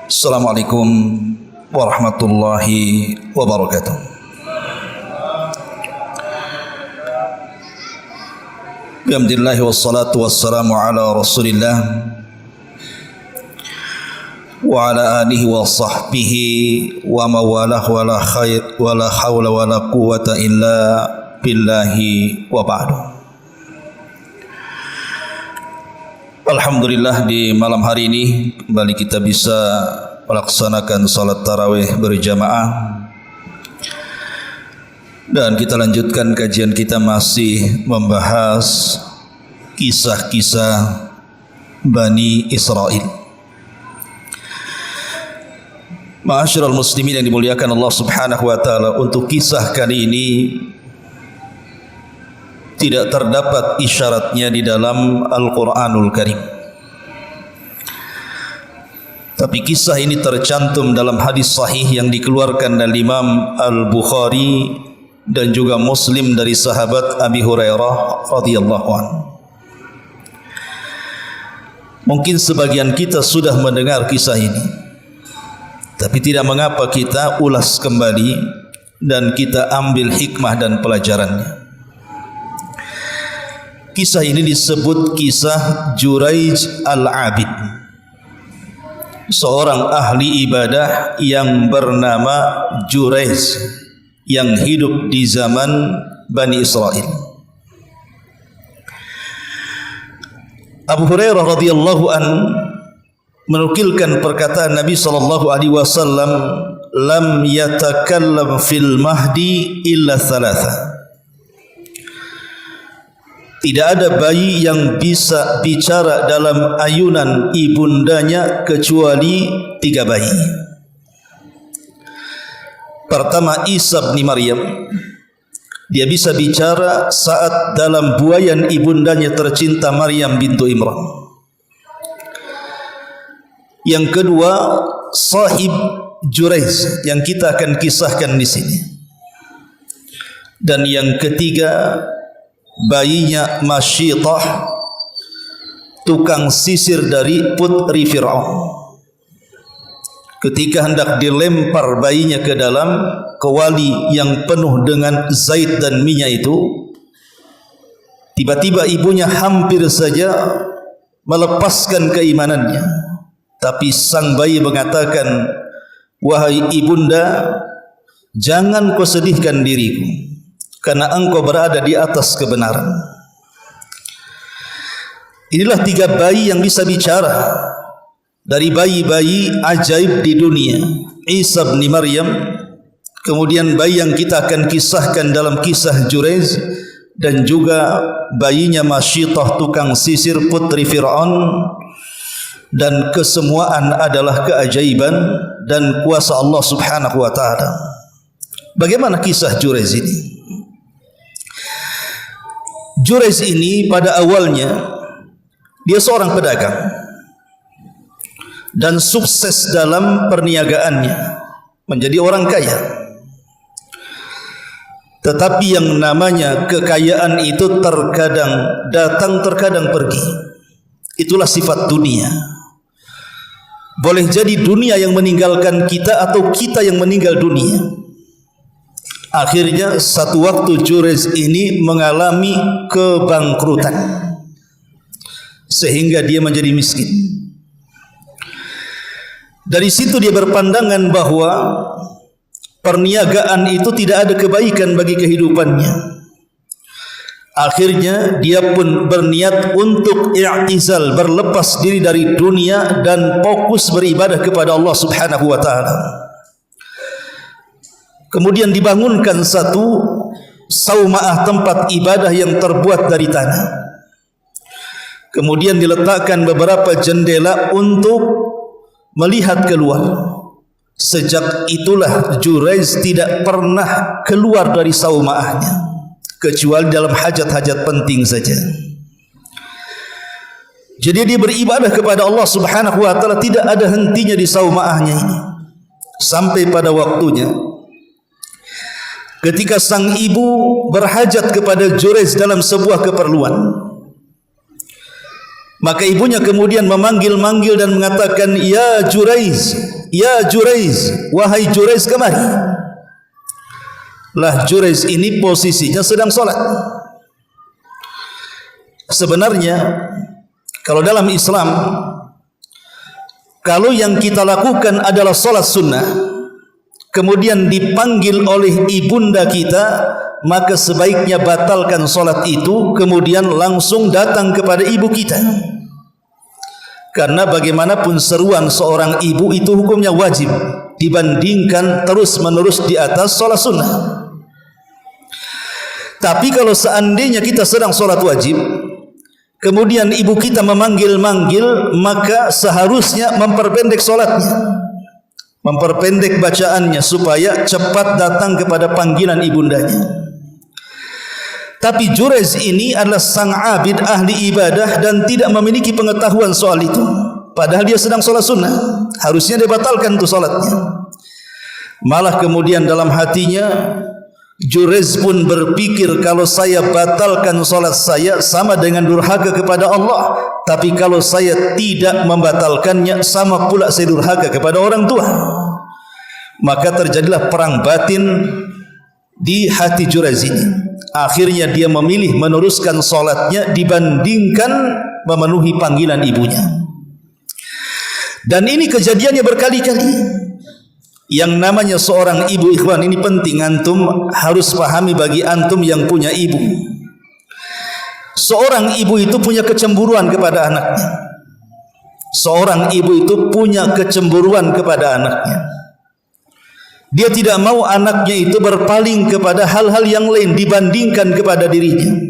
Assalamualaikum warahmatullahi wabarakatuh. Alhamdulillah wassalatu wassalamu ala Rasulillah wa ala alihi wa sahbihi wa mawalah wa la khair wa la hawla wa la quwwata illa billahi wa ba'du. Alhamdulillah, di malam hari ini kembali kita bisa melaksanakan salat tarawih berjamaah, dan kita lanjutkan kajian kita masih membahas kisah-kisah Bani Israel. Ma'asyiral muslimin yang dimuliakan Allah Subhanahu wa taala, untuk kisah kali ini tidak terdapat isyaratnya di dalam Al-Quranul Karim, tapi kisah ini tercantum dalam hadis sahih yang dikeluarkan dari Imam Al-Bukhari dan juga Muslim dari sahabat Abi Hurairah radhiyallahu anhu. Mungkin sebagian kita sudah mendengar kisah ini, tapi tidak mengapa kita ulas kembali dan kita ambil hikmah dan pelajarannya. Kisah ini disebut kisah Juraij Al-Abid, seorang ahli ibadah yang bernama Juraij yang hidup di zaman Bani Israel. Abu Hurairah radhiyallahu an menukilkan perkataan Nabi sallallahu alaihi wasallam, "Lam yatakallam fil mahdi illa thalatha." Tidak ada bayi yang bisa bicara dalam ayunan ibundanya kecuali 3 bayi. Pertama, Isa bin Maryam. Dia bisa bicara saat dalam buayan ibundanya tercinta Maryam bintu Imran. Yang kedua, sahib Juraij yang kita akan kisahkan di sini. Dan yang ketiga, bayinya Masyitah, tukang sisir dari putri Fir'aun. Ketika hendak dilempar bayinya ke dalam kewali yang penuh dengan zait dan minyak itu, tiba-tiba ibunya hampir saja melepaskan keimanannya. Tapi sang bayi mengatakan, "Wahai ibunda, jangan kau sedihkan diriku, karena engkau berada di atas kebenaran." Inilah 3 bayi yang bisa bicara dari bayi-bayi ajaib di dunia. Isa bin Maryam, kemudian bayi yang kita akan kisahkan dalam kisah Juraij, dan juga bayinya Masyitah, tukang sisir putri Fir'aun. Dan kesemuaan adalah keajaiban dan kuasa Allah Subhanahu wa ta'ala. Bagaimana kisah Juraij ini? Juraij ini pada awalnya dia seorang pedagang dan sukses dalam perniagaannya, menjadi orang kaya. Tetapi yang namanya kekayaan itu terkadang datang, terkadang pergi. Itulah sifat dunia. Boleh jadi dunia yang meninggalkan kita atau kita yang meninggal dunia. Akhirnya satu waktu Juraij ini mengalami kebangkrutan sehingga dia menjadi miskin. Dari situ dia berpandangan bahwa perniagaan itu tidak ada kebaikan bagi kehidupannya. Akhirnya dia pun berniat untuk i'tizal, berlepas diri dari dunia dan fokus beribadah kepada Allah Subhanahu wa taala. Kemudian dibangunkan satu saumaah, tempat ibadah yang terbuat dari tanah. Kemudian diletakkan beberapa jendela untuk melihat keluar. Sejak itulah Juraij tidak pernah keluar dari saumaahnya, kecuali dalam hajat-hajat penting saja. Jadi dia beribadah kepada Allah Subhanahu wa taala tidak ada hentinya di saumaahnya ini. Sampai pada waktunya ketika sang ibu berhajat kepada Juraij dalam sebuah keperluan, Maka ibunya kemudian memanggil-manggil dan mengatakan, "Ya Juraiz, ya Juraiz, wahai Juraiz, kemari." Lah Juraiz ini posisinya sedang sholat. Sebenarnya kalau dalam Islam, kalau yang kita lakukan adalah sholat sunnah, kemudian dipanggil oleh ibunda kita, maka sebaiknya batalkan sholat itu, kemudian langsung datang kepada ibu kita. Karena bagaimanapun seruan seorang ibu itu hukumnya wajib dibandingkan terus-menerus di atas sholat sunnah. Tapi kalau seandainya kita sedang sholat wajib, kemudian ibu kita memanggil-manggil, maka seharusnya memperpendek sholatnya, memperpendek bacaannya supaya cepat datang kepada panggilan ibundanya. Tapi Juraiz ini adalah sang abid ahli ibadah dan tidak memiliki pengetahuan soal itu. Padahal dia sedang sholat sunnah, harusnya dia batalkan itu sholatnya. Malah kemudian dalam hatinya Juraiz pun berpikir, kalau saya batalkan sholat saya sama dengan durhaka kepada Allah. Tapi kalau saya tidak membatalkannya, sama pula saya durhaka kepada orang tua. Maka terjadilah perang batin di hati Juraiz ini. Akhirnya dia memilih meneruskan sholatnya dibandingkan memenuhi panggilan ibunya. Dan ini kejadiannya berkali-kali. Yang namanya seorang ibu, ikhwan, ini penting antum harus pahami bagi antum yang punya ibu. Seorang ibu itu punya kecemburuan kepada anaknya. Seorang ibu itu punya kecemburuan kepada anaknya. Dia tidak mau anaknya itu berpaling kepada hal-hal yang lain dibandingkan kepada dirinya.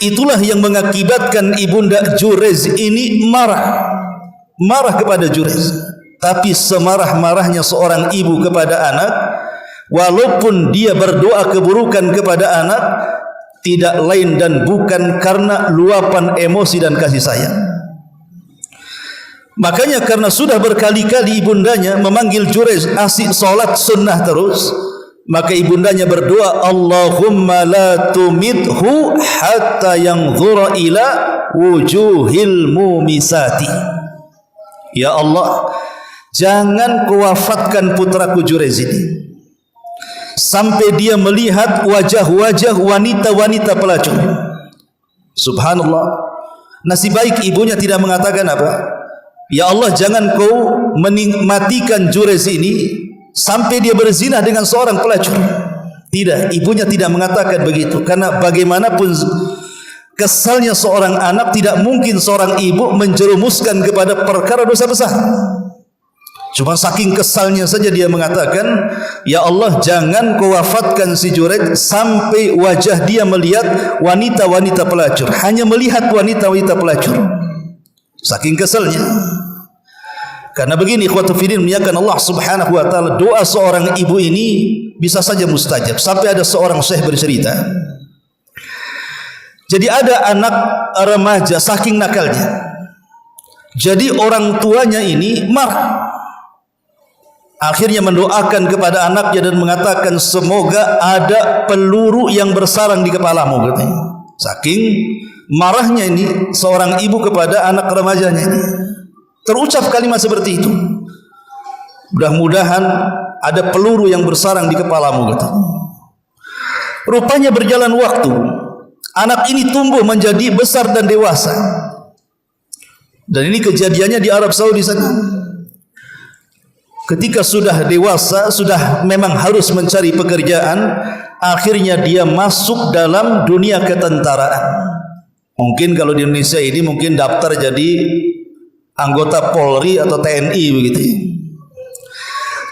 Itulah yang mengakibatkan ibunda Juraiz ini marah kepada Juraiz. Tapi semarah-marahnya seorang ibu kepada anak, walaupun dia berdoa keburukan kepada anak, tidak lain dan bukan karena luapan emosi dan kasih sayang. Makanya karena sudah berkali-kali ibundanya memanggil Juraiz asik sholat sunnah terus, maka ibundanya berdoa, "Allahumma la tumithu hatta yanzura ila wujuhil mumisati." Ya Allah, jangan kau wafatkan putraku Juraiz ini sampai dia melihat wajah-wajah wanita-wanita pelacur. Subhanallah. Nasib baik ibunya tidak mengatakan apa? Ya Allah, jangan kau matikan Juraiz ini sampai dia berzina dengan seorang pelacur. Tidak, ibunya tidak mengatakan begitu. Karena bagaimanapun kesalnya seorang anak, tidak mungkin seorang ibu menjerumuskan kepada perkara dosa besar. Cuma saking kesalnya saja dia mengatakan, "Ya Allah, jangan kau wafatkan si Juraiz sampai wajah dia melihat wanita-wanita pelacur." Hanya melihat wanita-wanita pelacur. Saking kesalnya. Karena begini, ikhwatu fiddin, muliakan Allah Subhanahu wa taala, doa seorang ibu ini bisa saja mustajab. Sampai ada seorang syekh bercerita. Jadi ada anak remaja saking nakalnya. Jadi orang tuanya ini marah. Akhirnya mendoakan kepada anaknya dan mengatakan, "Semoga ada peluru yang bersarang di kepalamu," katanya. Saking marahnya ini seorang ibu kepada anak remajanya ini, terucap kalimat seperti itu. "Mudah-mudahan ada peluru yang bersarang di kepalamu," katanya. Rupanya berjalan waktu, anak ini tumbuh menjadi besar dan dewasa. Dan ini kejadiannya di Arab Saudi sana. Ketika sudah dewasa, sudah memang harus mencari pekerjaan, akhirnya dia masuk dalam dunia ketentaraan. Mungkin kalau di Indonesia ini mungkin daftar jadi anggota Polri atau TNI begitu.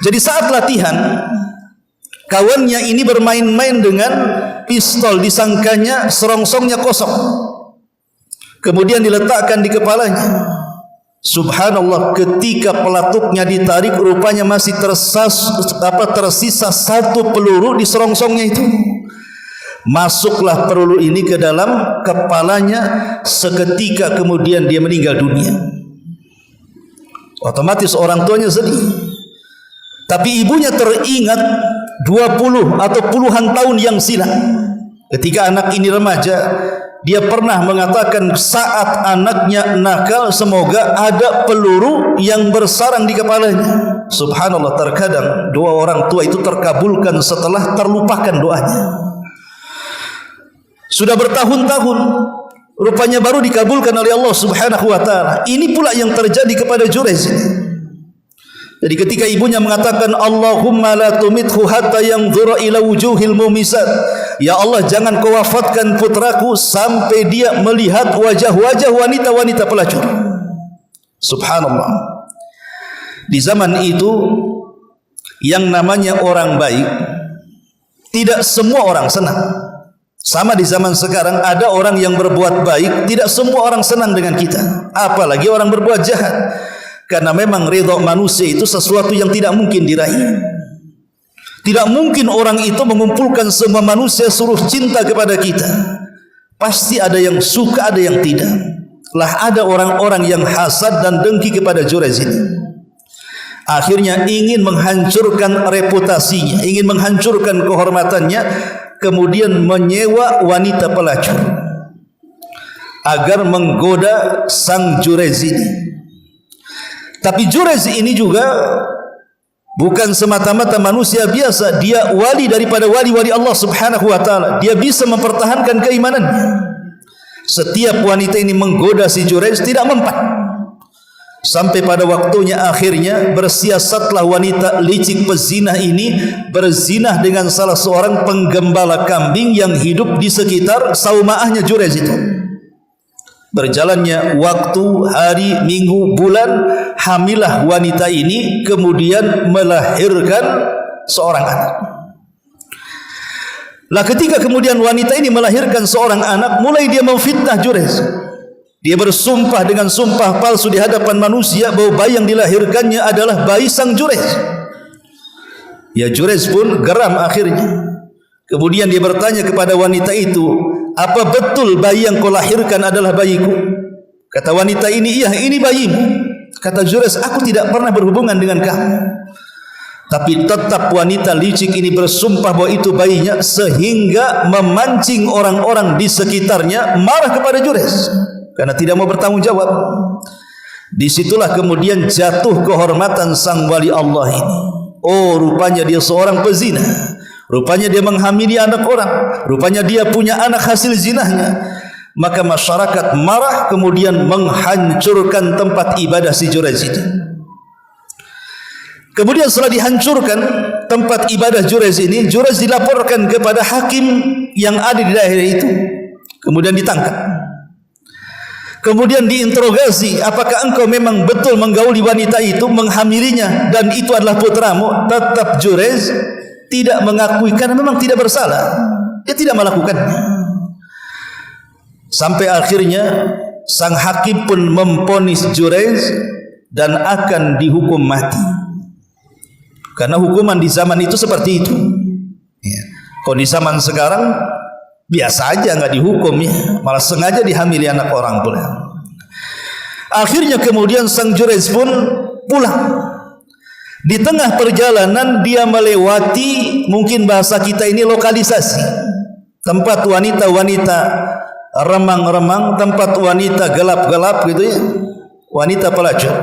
Jadi saat latihan, kawannya ini bermain-main dengan pistol, disangkanya serongsongnya kosong. Kemudian diletakkan di kepalanya. Subhanallah, ketika pelatuknya ditarik, rupanya masih tersisa satu peluru di serongsongnya itu. Masuklah peluru ini ke dalam kepalanya, seketika kemudian dia meninggal dunia. Otomatis orang tuanya sedih. Tapi ibunya teringat 20 atau puluhan tahun yang silam, ketika anak ini remaja, dia pernah mengatakan saat anaknya nakal, semoga ada peluru yang bersarang di kepalanya. Subhanallah, terkadang doa orang tua itu terkabulkan setelah terlupakan doanya. Sudah bertahun-tahun, rupanya baru dikabulkan oleh Allah Subhanahu wa taala. Ini pula yang terjadi kepada Jurayz. Jadi ketika ibunya mengatakan Allahumma la tumithu hatta yanzura ila wujuhil mumisat, ya Allah jangan kau wafatkan putraku sampai dia melihat wajah-wajah wanita-wanita pelacur. Subhanallah. Di zaman itu yang namanya orang baik tidak semua orang senang. Sama di zaman sekarang ada orang yang berbuat baik, tidak semua orang senang dengan kita, apalagi orang berbuat jahat. Karena memang ridha manusia itu sesuatu yang tidak mungkin diraih. Tidak mungkin orang itu mengumpulkan semua manusia suruh cinta kepada kita. Pasti ada yang suka, ada yang tidak. Lah ada orang-orang yang hasad dan dengki kepada Jurayz ini. Akhirnya ingin menghancurkan reputasinya, ingin menghancurkan kehormatannya, kemudian menyewa wanita pelacur agar menggoda sang Jurayz ini. Tapi Jurayz ini juga bukan semata-mata manusia biasa, dia wali daripada wali-wali Allah Subhanahu wa taala. Dia bisa mempertahankan keimanannya. Setiap wanita ini menggoda si Jurayz tidak mempan. Sampai pada waktunya akhirnya bersiasatlah wanita licik pezina ini berzinah dengan salah seorang penggembala kambing yang hidup di sekitar saumaahnya Jurayz itu. Berjalannya waktu, hari, minggu, bulan, hamilah wanita ini, kemudian melahirkan seorang anak. Lah ketika kemudian wanita ini melahirkan seorang anak, mulai dia memfitnah Jurayz. Dia bersumpah dengan sumpah palsu di hadapan manusia bahwa bayi yang dilahirkannya adalah bayi sang Jurayz. Ya Jurayz pun geram akhirnya. Kemudian dia bertanya kepada wanita itu, apa betul bayi yang kau lahirkan adalah bayiku? Kata wanita ini, iya ini bayimu. Kata Jurayz, aku tidak pernah berhubungan dengan kamu. Tapi tetap wanita licik ini bersumpah bahwa itu bayinya, sehingga memancing orang-orang di sekitarnya marah kepada Jurayz karena tidak mau bertanggung jawab. Disitulah kemudian jatuh kehormatan sang wali Allah ini. Oh, rupanya dia seorang pezina. Rupanya dia menghamili anak orang. Rupanya dia punya anak hasil zinahnya. Maka masyarakat marah, kemudian menghancurkan tempat ibadah si Jurayz itu. Kemudian setelah dihancurkan tempat ibadah Jurayz ini, Jurayz dilaporkan kepada hakim yang ada di daerah itu. Kemudian ditangkap. Kemudian diinterogasi, apakah engkau memang betul menggauli wanita itu, menghamilinya, dan itu adalah putramu? Tetap Jurayz tidak mengakui karena memang tidak bersalah. Dia tidak melakukannya. Sampai akhirnya sang hakim pun memvonis Jurayz dan akan dihukum mati. Karena hukuman di zaman itu seperti itu. Kalau di zaman sekarang biasa aja nggak dihukum ya, malah sengaja dihamili anak orang pula. Akhirnya kemudian sang Jurayz pun pulang. Di tengah perjalanan dia melewati, mungkin bahasa kita ini lokalisasi, tempat wanita-wanita remang-remang, tempat wanita gelap-gelap gitu ya, wanita pelacur.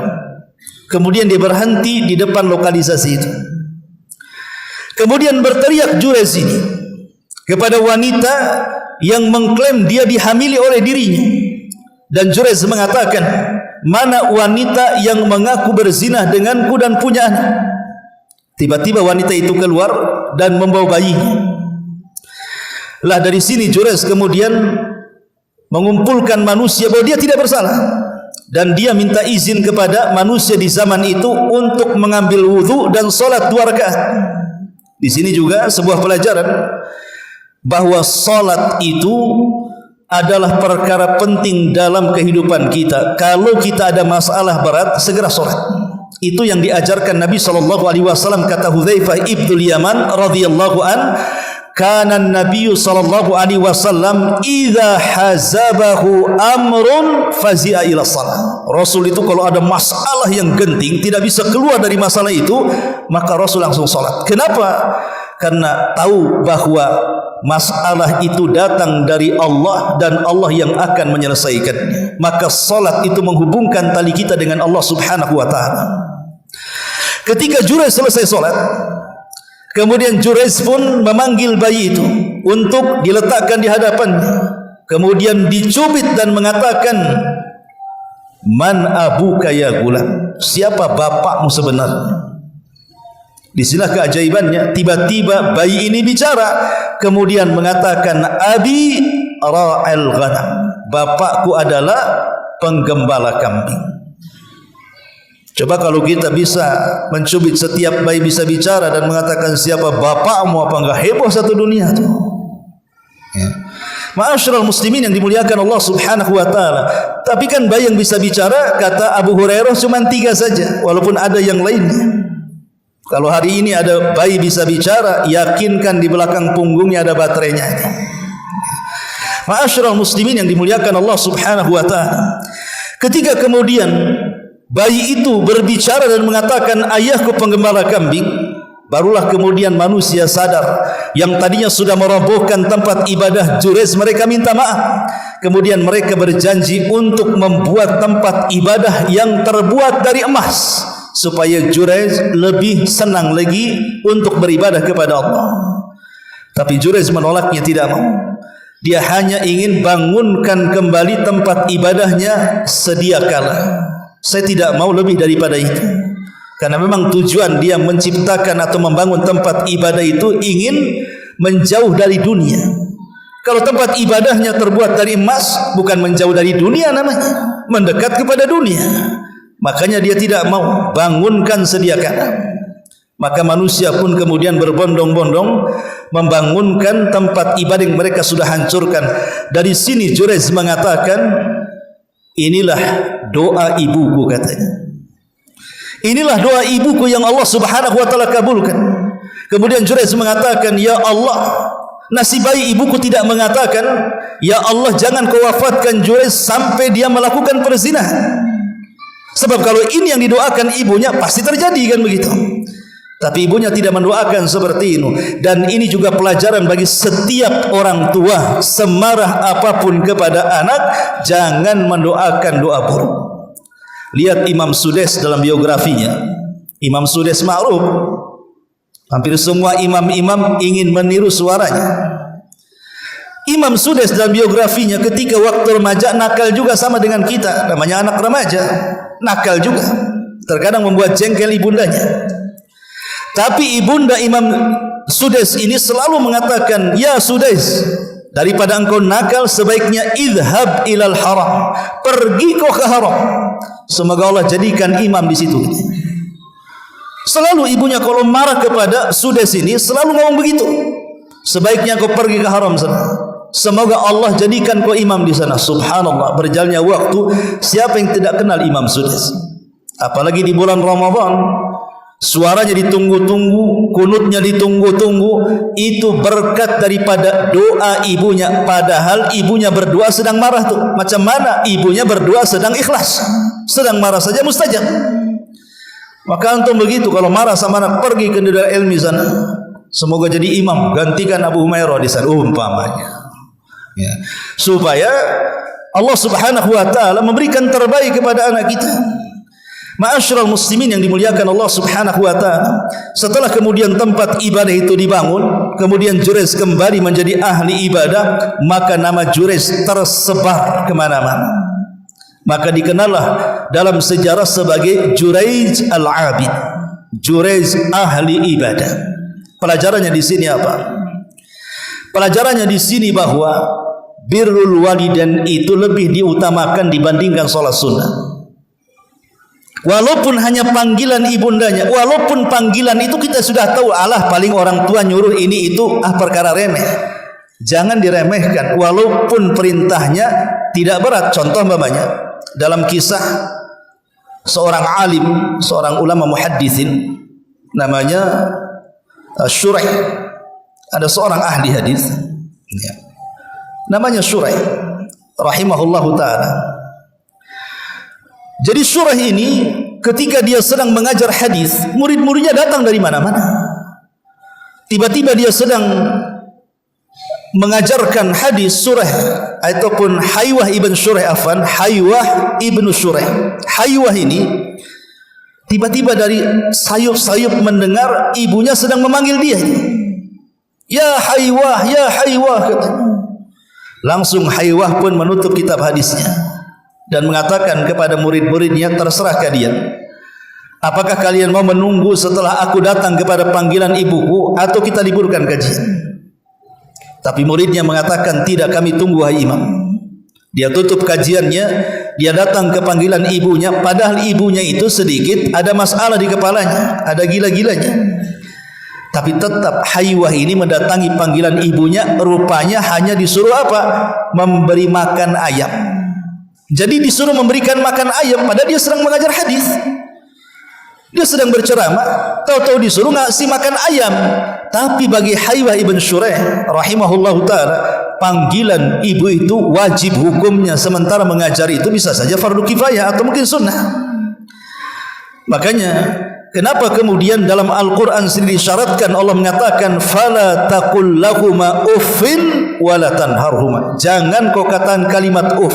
Kemudian dia berhenti di depan lokalisasi itu. Kemudian berteriak Jurayz ini kepada wanita yang mengklaim dia dihamili oleh dirinya. Dan Jurayz mengatakan, mana wanita yang mengaku berzinah denganku dan punya anak? Tiba-tiba wanita itu keluar dan membawa bayinya. Lah dari sini Jurayz kemudian mengumpulkan manusia bahwa dia tidak bersalah, dan dia minta izin kepada manusia di zaman itu untuk mengambil wudhu dan solat 2 rakaat. Di sini juga sebuah pelajaran bahwa solat itu adalah perkara penting dalam kehidupan kita. Kalau kita ada masalah berat, segera solat. Itu yang diajarkan Nabi SAW. Kata Hudzaifah ibnul Yaman radhiyallahu an, kana Nabi SAW idza hazabahu amrun fazi'a ila salat. Rasul itu kalau ada masalah yang genting, tidak bisa keluar dari masalah itu, maka Rasul langsung salat. Kenapa? Karena tahu bahwa masalah itu datang dari Allah dan Allah yang akan menyelesaikannya. Maka salat itu menghubungkan tali kita dengan Allah Subhanahu wa taala. Ketika Jurayj selesai salat, kemudian Jurayj pun memanggil bayi itu untuk diletakkan di hadapannya. Kemudian dicubit dan mengatakan, "Man abuka ya gulam?" Siapa bapakmu sebenarnya? Di sinilah keajaibannya, tiba-tiba bayi ini bicara, kemudian mengatakan, "Abi ra'al ghanam." Bapakku adalah penggembala kambing. Coba kalau kita bisa mencubit setiap bayi bisa bicara dan mengatakan siapa bapakmu, apa enggak heboh satu dunia itu. Ya. Ma'asyiral muslimin yang dimuliakan Allah Subhanahu wa taala. Tapi kan bayi yang bisa bicara, kata Abu Hurairah, cuma 3 saja, walaupun ada yang lainnya. Kalau hari ini ada bayi bisa bicara, yakinkan di belakang punggungnya ada baterainya. Ma'asyiral muslimin yang dimuliakan Allah Subhanahu wa taala. Ketika kemudian bayi itu berbicara dan mengatakan ayahku penggembala kambing, barulah kemudian manusia sadar yang tadinya sudah merobohkan tempat ibadah Jurayj, mereka minta maaf. Kemudian mereka berjanji untuk membuat tempat ibadah yang terbuat dari emas, supaya Jurayj lebih senang lagi untuk beribadah kepada Allah. Tapi Jurayj menolaknya, tidak mau. Dia hanya ingin bangunkan kembali tempat ibadahnya sedia kala. Saya tidak mau lebih daripada itu. Karena memang tujuan dia menciptakan atau membangun tempat ibadah itu ingin menjauh dari dunia. Kalau tempat ibadahnya terbuat dari emas, bukan menjauh dari dunia namanya, mendekat kepada dunia. Makanya dia tidak mau bangunkan sedia kala. Maka manusia pun kemudian berbondong-bondong membangunkan tempat ibadah yang mereka sudah hancurkan. Dari sini Jurayj mengatakan, inilah doa ibuku, katanya. Inilah doa ibuku yang Allah Subhanahu wa taala kabulkan. Kemudian Jurayj mengatakan, ya Allah, nasib bayi ibuku tidak mengatakan, ya Allah jangan kau wafatkan Jurayj sampai dia melakukan perzinahan. Sebab kalau ini yang didoakan ibunya pasti terjadi, kan begitu. Tapi ibunya tidak mendoakan seperti itu. Dan ini juga pelajaran bagi setiap orang tua, semarah apapun kepada anak, jangan mendoakan doa buruk. Lihat Imam Sudais dalam biografinya. Imam Sudais ma'ruf, hampir semua imam-imam ingin meniru suaranya. Imam Sudais dalam biografinya ketika waktu remaja nakal juga sama dengan kita, namanya anak remaja, nakal juga, terkadang membuat jengkel ibundanya. Tapi ibunda Imam Sudais ini selalu mengatakan, ya Sudais, daripada engkau nakal sebaiknya idhab ilal haram, pergi kau ke haram. Semoga Allah jadikan imam di situ. Selalu ibunya kalau marah kepada Sudais ini selalu ngomong begitu, sebaiknya kau pergi ke haram sana. Semoga Allah jadikan kau imam di sana. Subhanallah, berjalannya waktu, siapa yang tidak kenal Imam Sudais? Apalagi di bulan Ramadan, suaranya ditunggu-tunggu, kunutnya ditunggu-tunggu. Itu berkat daripada doa ibunya. Padahal ibunya berdoa sedang marah tuh. Macam mana ibunya berdoa sedang ikhlas? Sedang marah saja mustajab. Maka antum begitu, kalau marah sama anak, pergi ke daerah ilmi sana. Semoga jadi imam, gantikan Abu Humairah di sana umpamanya. Ya. Supaya Allah Subhanahu wa taala memberikan terbaik kepada anak kita. Ma'asyiral muslimin yang dimuliakan Allah Subhanahu wa taala. Setelah kemudian tempat ibadah itu dibangun, kemudian Jurayj kembali menjadi ahli ibadah, maka nama Jurayj tersebar kemana-mana. Maka dikenallah dalam sejarah sebagai Jurayj al-Abid, Jurayj ahli ibadah. Pelajarannya di sini apa? Pelajarannya di sini bahwa birrul walidain itu lebih diutamakan dibandingkan sholat sunnah. Walaupun hanya panggilan ibundanya, walaupun panggilan itu kita sudah tahu, alah paling orang tua nyuruh ini itu perkara remeh. Jangan diremehkan, walaupun perintahnya tidak berat. Contoh umpamanya dalam kisah seorang alim, seorang ulama muhadditsin namanya Shuraih. Ada seorang ahli hadis, ya, namanya Shuraih, rahimahullahu taala. Jadi Shuraih ini ketika dia sedang mengajar hadis, murid-muridnya datang dari mana-mana. Tiba-tiba dia sedang mengajarkan hadis surah ataupun Haywah ibn Shuraih Haywah ibn Shuraih. Haywah ini tiba-tiba dari sayup-sayup mendengar ibunya sedang memanggil dia. Ya Haywah, ya Haywah, katanya. Langsung Haywah pun menutup kitab hadisnya dan mengatakan kepada murid-muridnya, terserah kalian, apakah kalian mau menunggu setelah aku datang kepada panggilan ibuku atau kita liburkan kajian? Tapi muridnya mengatakan, tidak, kami tunggu hai imam. Dia tutup kajiannya, dia datang ke panggilan ibunya, padahal ibunya itu sedikit ada masalah di kepalanya, ada gila-gilanya. Tapi tetap Haywah ini mendatangi panggilan ibunya, rupanya hanya disuruh apa? Memberi makan ayam. Jadi disuruh memberikan makan ayam, padahal dia sedang mengajar hadis. Dia sedang berceramah, tahu-tahu disuruh ngasih makan ayam. Tapi bagi Haywah ibn Shuraih rahimahullahu ta'ala, panggilan ibu itu wajib hukumnya, sementara mengajar itu bisa saja fardu kifayah atau mungkin sunnah. Makanya kenapa kemudian dalam Al-Quran sendiri disyaratkan, Allah mengatakan fala taqul lahuma uffin wala tanharhuma, jangan kau katakan kalimat uff.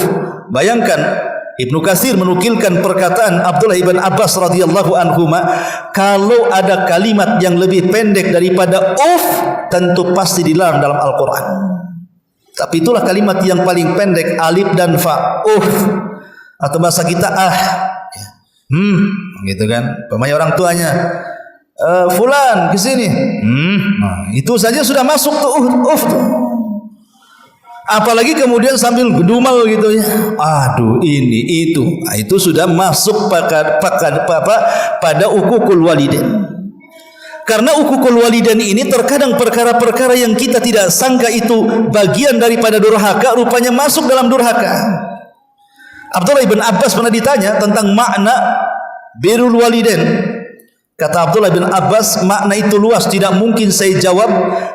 Bayangkan, Ibnu Katsir menukilkan perkataan Abdullah ibn Abbas radhiyallahu anhuma, kalau ada kalimat yang lebih pendek daripada uff, tentu pasti dilarang dalam Al-Quran. Tapi itulah kalimat yang paling pendek, alif dan fa, uff, atau bahasa kita gitu kan. Pemain orang tuanya, fulan kesini, nah, itu saja sudah masuk tuh uff tuh. Apalagi kemudian sambil gedumal gitu ya, aduh ini itu, nah, itu sudah masuk pada uququl walidain. Karena uququl walidain ini terkadang perkara-perkara yang kita tidak sangka itu bagian daripada durhaka, rupanya masuk dalam durhaka. Abdullah ibn Abbas pernah ditanya tentang makna birrul walidain. Kata Abdullah bin Abbas, makna itu luas, tidak mungkin saya jawab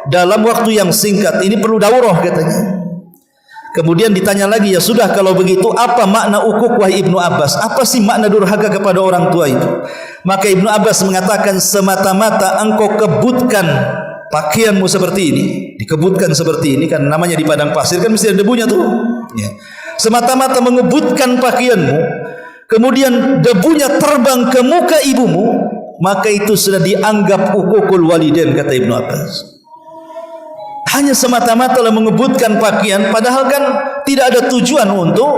dalam waktu yang singkat, ini perlu daurah katanya. Kemudian ditanya lagi, ya sudah kalau begitu apa makna uquq wahai Ibnu Abbas? Apa sih makna durhaka kepada orang tua itu? Maka Ibnu Abbas mengatakan, semata-mata engkau kebutkan pakaianmu seperti ini, dikebutkan seperti ini kan, namanya di padang pasir kan mesti ada debunya tuh. Ya. Semata-mata mengebutkan pakaianmu, kemudian debunya terbang ke muka ibumu, maka itu sudah dianggap uququl walidain, kata Ibnu Abbas. Hanya semata-mata mengebutkan pakaian, padahal kan tidak ada tujuan untuk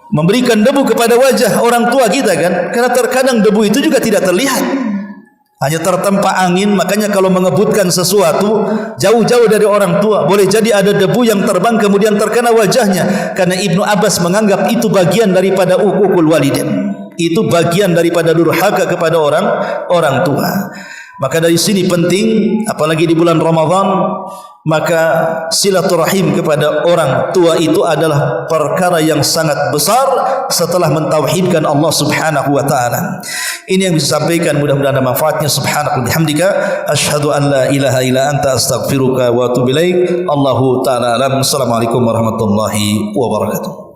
memberikan debu kepada wajah orang tua kita kan, karena terkadang debu itu juga tidak terlihat, hanya tertempa angin. Makanya kalau mengebutkan sesuatu jauh-jauh dari orang tua, boleh jadi ada debu yang terbang kemudian terkena wajahnya, karena Ibnu Abbas menganggap itu bagian daripada uququl walidain, itu bagian daripada durhaka kepada orang tua. Maka dari sini penting, apalagi di bulan Ramadan, maka silaturahim kepada orang tua itu adalah perkara yang sangat besar setelah mentauhidkan Allah Subhanahu wa taala. Ini yang bisa sampaikan, mudah-mudahan ada manfaatnya. Subhanaka bihamdika asyhadu an la ilaha illa anta astaghfiruka wa atubu ilaik. Allahu taala alam. Assalamualaikum warahmatullahi wabarakatuh.